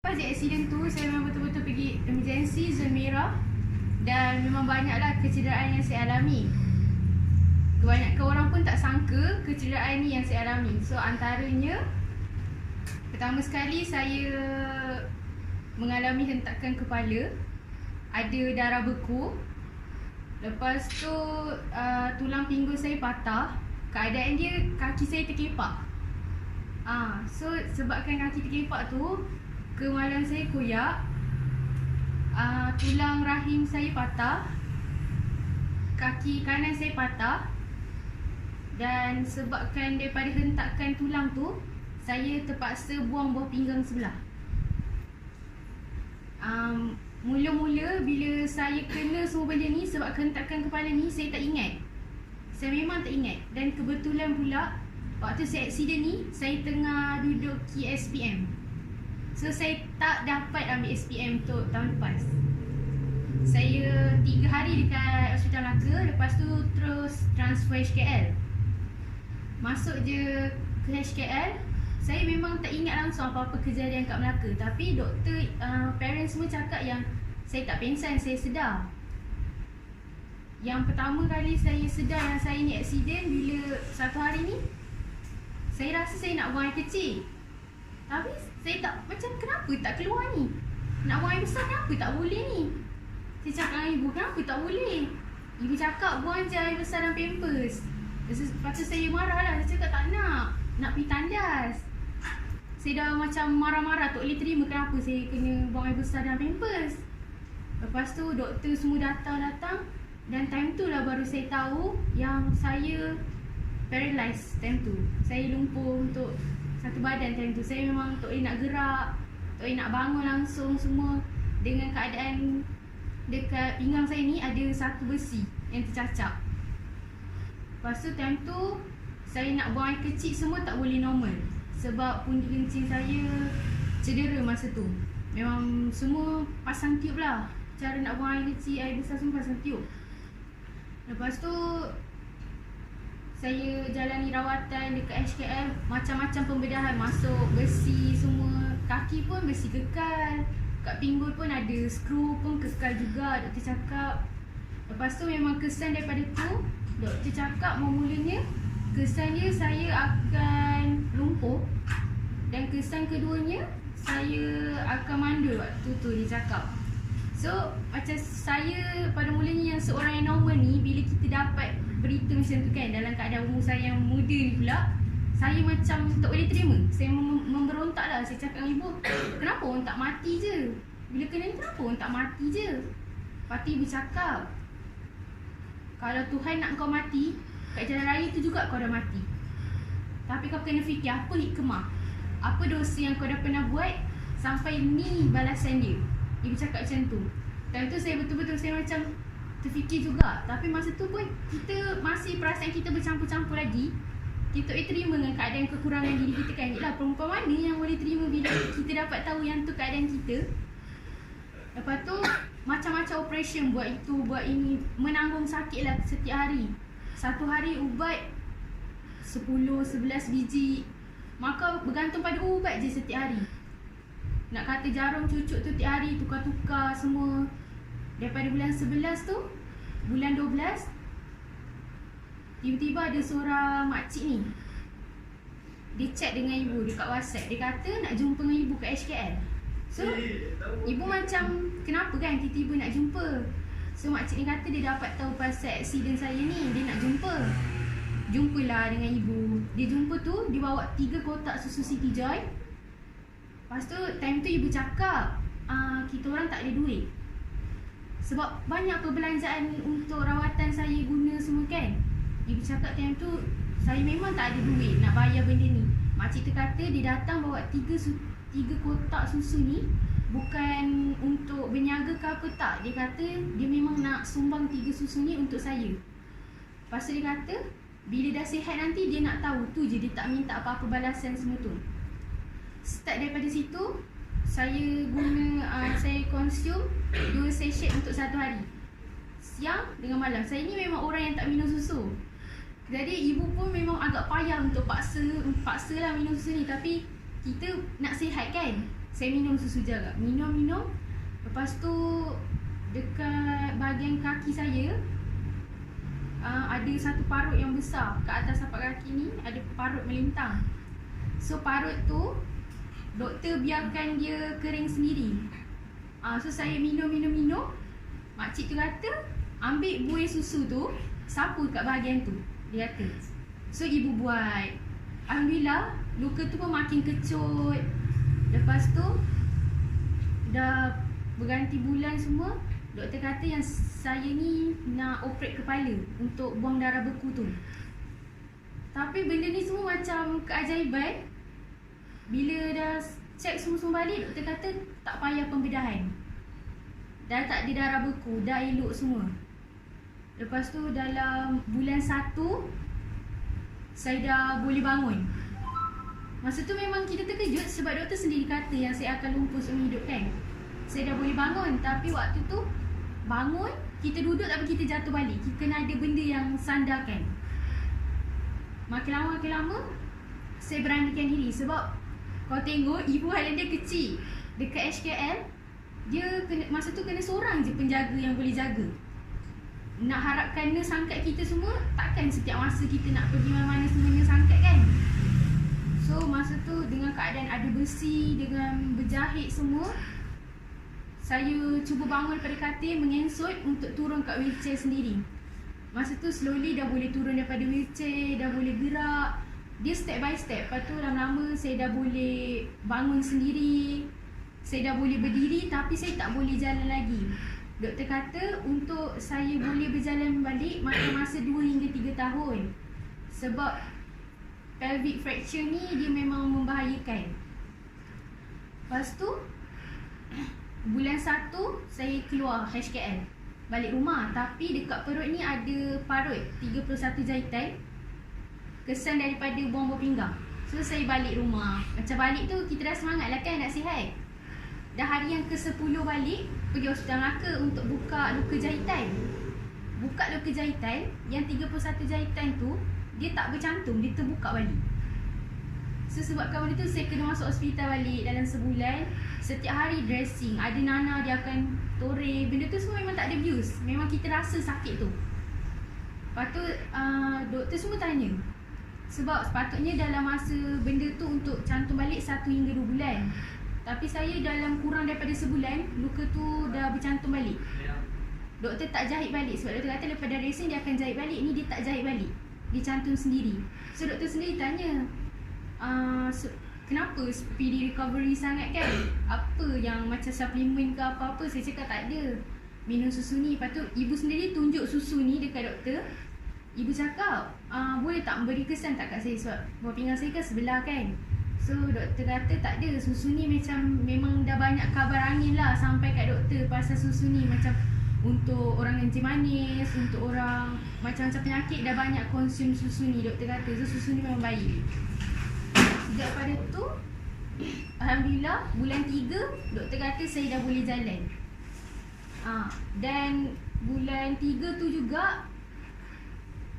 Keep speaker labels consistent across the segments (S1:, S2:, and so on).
S1: Pas aksiden tu, saya memang betul-betul pergi emergency zon merah. Dan memang banyaklah kecederaan yang saya alami. Kebanyakan orang pun tak sangka kecederaan ni yang saya alami. So antaranya, pertama sekali saya mengalami hentakan kepala, ada darah beku. Lepas tu tulang pinggul saya patah. Keadaan dia kaki saya terkepak. So sebabkan kaki terkepak tu, kemaluan saya koyak, tulang rahim saya patah, kaki kanan saya patah. Dan sebabkan daripada hentakan tulang tu, saya terpaksa buang buah pinggang sebelah. Mula-mula bila saya kena semua benda ni, sebab hentakan kepala ni, saya tak ingat. Saya memang tak ingat. Dan kebetulan pula waktu saya aksiden ni, saya tengah duduk SPM. So saya tak dapat ambil SPM untuk tahun lepas. Saya 3 hari dekat Hospital Melaka. Lepas tu terus transfer HKL. Masuk je ke HKL, saya memang tak ingat langsung apa-apa kejadian kat Melaka. Tapi doktor, parents semua cakap yang saya tak pengsan, saya sedar. Yang pertama kali saya sedar yang saya ni aksiden bila satu hari ni, saya rasa saya nak buang air kecil. Tapi saya tak, macam kenapa tak keluar ni? Nak buang air besar kenapa tak boleh ni? Saya cakap dengan ibu, kenapa tak boleh? Ibu cakap buang je air besar dalam pampers. Lepas tu saya marah lah, saya cakap tak nak pergi tandas. Saya dah macam marah-marah, tak boleh terima kenapa saya kena buang air besar dalam pampers. Lepas tu doktor semua datang. Dan time tu lah baru saya tahu yang saya paralyzed time tu. Saya lumpuh untuk satu badan time tu. Saya memang tak boleh nak gerak, tak boleh nak bangun langsung semua. Dengan keadaan dekat pinggang saya ni ada satu besi yang tercacap. Lepas tu time tu saya nak buang air kecil semua tak boleh normal. Sebab pundi kencing saya cedera masa tu. Memang semua pasang tube lah. Cara nak buang air kecil, air besar semua pasang tube. Lepas tu saya jalani rawatan dekat HKL, macam-macam pembedahan, masuk besi semua. Kaki pun besi kekal, kat pinggul pun ada skru pun kekal juga, doktor cakap. Lepas tu memang kesan daripada tu, doktor cakap mulanya kesan dia saya akan lumpuh. Dan kesan keduanya, saya akan mandul waktu tu dia cakap. So macam saya pada mulanya yang seorang yang normal ni, bila kita dapat berita macam tu kan, dalam keadaan umur saya yang muda ni pula, saya macam tak boleh terima. Saya memberontak lah. Saya cakap dengan ibu, kenapa orang tak mati je? Bila kena ni kenapa orang tak mati je? Lepas tu ibu cakap, kalau Tuhan nak kau mati, kat jalan raya tu juga kau dah mati. Tapi kau kena fikir apa hikmah, apa dosa yang kau dah pernah buat sampai ni balasan dia. Ibu cakap macam tu. Time tu saya betul-betul saya macam terfikir juga. Tapi masa tu pun kita masih perasaan kita bercampur-campur lagi. Kita boleh terima dengan keadaan kekurangan diri kita kan. Yelah, perempuan mana yang boleh terima bila kita dapat tahu yang tu keadaan kita. Lepas tu macam-macam operation, buat itu, buat ini, menanggung sakit lah setiap hari. Satu hari ubat 10-11 biji. Maka bergantung pada ubat je setiap hari. Nak kata jarum cucuk tu tiap hari tukar-tukar semua. Daripada bulan 11 tu, bulan 12, tiba-tiba ada seorang makcik ni, dia chat dengan ibu dekat WhatsApp. Dia kata nak jumpa dengan ibu kat HKL. So ibu macam kenapa kan tiba-tiba nak jumpa. So makcik ni kata dia dapat tahu pasal aksiden saya ni, dia nak jumpa. Jumpalah dengan ibu. Dia jumpa tu, dia bawa 3 kotak susu Siti Joy. Lepas tu time tu ibu cakap, kita orang tak ada duit. Sebab banyak perbelanjaan untuk rawatan saya guna semua kan. Ibu cakap time tu, saya memang tak ada duit nak bayar benda ni. Makcik tu kata dia datang bawa 3 kotak susu ni bukan untuk berniaga ke apa tak. Dia kata dia memang nak sumbang 3 susu ni untuk saya. Lepas tu dia kata bila dah sihat nanti dia nak tahu tu je, dia tak minta apa-apa balasan semua tu. Start daripada situ, saya guna, saya consume 2 sachet untuk satu hari, siang dengan malam. Saya ni memang orang yang tak minum susu. Jadi ibu pun memang agak payah untuk paksa lah minum susu ni. Tapi kita nak sihat kan. Saya minum susu jaga. Minum. Lepas tu dekat bahagian kaki saya ada satu parut yang besar. Kat atas tapak kaki ni ada parut melintang. So parut tu doktor biarkan dia kering sendiri. So saya minum. Makcik tu kata ambil buih susu tu, sapu kat bahagian tu, dia kata. So ibu buat. Alhamdulillah luka tu pun makin kecut. Lepas tu dah berganti bulan semua, doktor kata yang saya ni nak operate kepala untuk buang darah beku tu. Tapi benda ni semua macam keajaiban. Bila dah check semua balik, doktor kata tak payah pembedahan. Dah tak ada darah beku, dah elok semua. Lepas tu dalam bulan 1 saya dah boleh bangun. Masa tu memang kita terkejut sebab doktor sendiri kata yang saya akan lumpuh seumur hidup kan. Saya dah boleh bangun, tapi waktu tu bangun, kita duduk tapi kita jatuh balik. Kita kena ada benda yang sandarkan. Makin lama saya beranikan diri sebab kau tengok ibu halan dia kecil. Dekat HKL, dia masa tu kena seorang je penjaga yang boleh jaga. Nak harapkan nurse angkat kita semua, takkan setiap masa kita nak pergi mana-mana semua nurse angkat kan. So masa tu dengan keadaan ada besi, dengan berjahit semua, saya cuba bangun daripada katil, mengesot untuk turun kat wheelchair sendiri. Masa tu slowly dah boleh turun daripada wheelchair, dah boleh gerak. Dia step by step. Lepas tu lama-lama saya dah boleh bangun sendiri. Saya dah boleh berdiri tapi saya tak boleh jalan lagi. Doktor kata untuk saya boleh berjalan balik makan masa 2 hingga 3 tahun. Sebab pelvic fracture ni dia memang membahayakan. Lepas tu bulan 1 saya keluar HKL balik rumah, tapi dekat perut ni ada parut 31 jahitan kesan daripada buang buah pinggang. So saya balik rumah. Macam balik tu kita dah semangat lah kan nak sihat. Dah hari yang ke-10 balik, pergi hospital Melaka untuk buka luka jahitan. Buka luka jahitan, yang 31 jahitan tu dia tak bercantum, dia terbuka balik. So sebabkan benda tu saya kena masuk hospital balik dalam sebulan. Setiap hari dressing, ada Nana dia akan toreh. Benda tu semua memang tak ada abuse, memang kita rasa sakit tu. Lepas tu doktor semua tanya, sebab sepatutnya dalam masa benda tu untuk cantum balik 1 hingga 2 bulan. Tapi saya dalam kurang daripada sebulan, luka tu dah bercantum balik. Doktor tak jahit balik sebab doktor kata lepas dah dressing dia akan jahit balik. Ni dia tak jahit balik, dia cantum sendiri. So doktor sendiri tanya, kenapa speedy recovery sangat kan? Apa yang macam suplemen ke apa-apa? Saya cakap tak ada, minum susu ni. Lepas tu ibu sendiri tunjuk susu ni dekat doktor. Ibu cakap, boleh tak beri kesan tak kat saya sebab buah pinggang saya kan sebelah kan. So doktor kata tak ada, susu ni macam memang dah banyak kabar angin lah sampai kat doktor pasal susu ni. Macam untuk orang kencing manis, untuk orang macam-macam penyakit dah banyak konsum susu ni, doktor kata. So susu ni memang baik. Sejak pada tu, alhamdulillah bulan 3 doktor kata saya dah boleh jalan. Dan bulan 3 tu juga,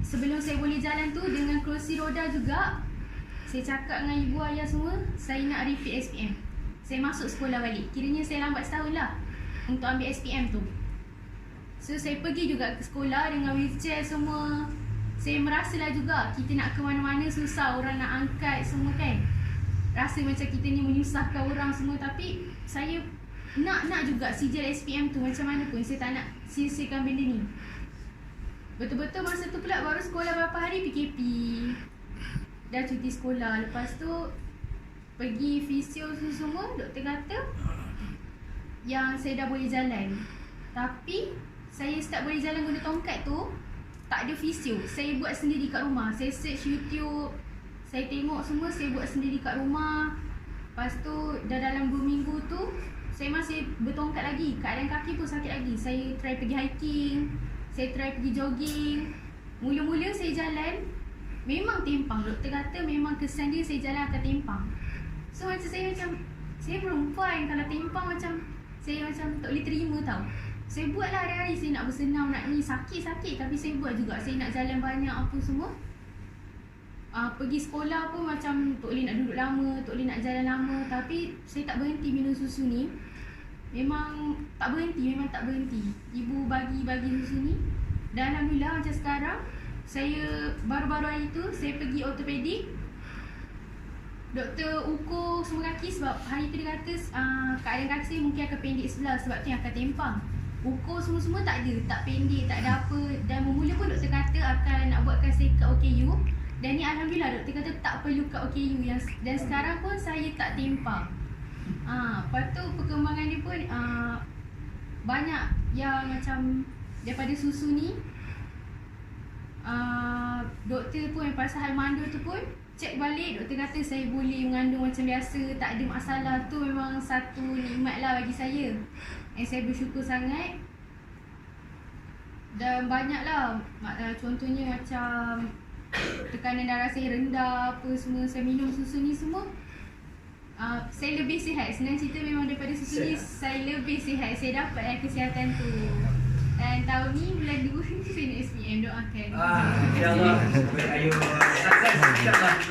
S1: sebelum saya boleh jalan tu dengan kerusi roda juga, saya cakap dengan ibu ayah semua, saya nak repeat SPM. Saya masuk sekolah balik. Kiranya saya lambat setahun lah untuk ambil SPM tu. So saya pergi juga ke sekolah dengan wheelchair semua. Saya merasalah juga kita nak ke mana-mana susah, orang nak angkat semua kan. Rasa macam kita ni menyusahkan orang semua. Tapi saya nak juga sijil SPM tu macam mana pun. Saya tak nak sia-siakan benda ni. Betul-betul masa tu pula baru sekolah berapa hari PKP. Dah cuti sekolah. Lepas tu pergi fisio semua, doktor kata yang saya dah boleh jalan. Tapi saya start boleh jalan guna tongkat tu tak ada fisio. Saya buat sendiri kat rumah. Saya search YouTube, saya tengok semua, saya buat sendiri kat rumah. Lepas tu dah dalam 2 minggu tu saya masih bertongkat lagi. Keadaan kaki pun sakit lagi. Saya try pergi hiking, saya try pergi jogging. Mula-mula saya jalan memang timpang. Doktor kata memang kesan dia saya jalan akan timpang. So macam saya perempuan, kalau timpang macam saya macam tak boleh terima tau. Saya buat lah hari-hari, saya nak bersenam, nak ni, sakit-sakit tapi saya buat juga. Saya nak jalan banyak apa semua. Pergi sekolah pun macam tak boleh nak duduk lama, tak boleh nak jalan lama. Tapi saya tak berhenti minum susu ni. Memang tak berhenti. Ibu bagi susu ni. Dan alhamdulillah macam sekarang, saya baru-baru hari tu saya pergi ortopedik. Doktor ukur semua kaki sebab hari tu dia kata keadaan kaki saya mungkin akan pendek sebelah, sebab tu yang akan tempang. Ukur semua tak ada, tak pendek, tak ada apa. Dan bermula pun doktor kata akan nak buatkan saya kat OKU. Dan ni alhamdulillah doktor kata tak perlu kat OKU. Dan sekarang pun saya tak tempang. Lepas tu perkembangan dia pun banyak yang macam daripada susu ni. Doktor pun yang pasal hal mandul tu pun cek balik, doktor kata saya boleh mengandung macam biasa, tak ada masalah. Tu memang satu nikmat lah bagi saya. Saya bersyukur sangat. Dan banyak lah, contohnya macam tekanan darah saya rendah, apa semua, saya minum susu ni semua, saya lebih sihat. Senang cerita memang daripada susu ni saya lebih sihat. Saya dapat kesihatan tu. Dan tahun ni bulan 2 saya nak SPM, doakan.
S2: InsyaAllah. Ayo sukses insyaAllah.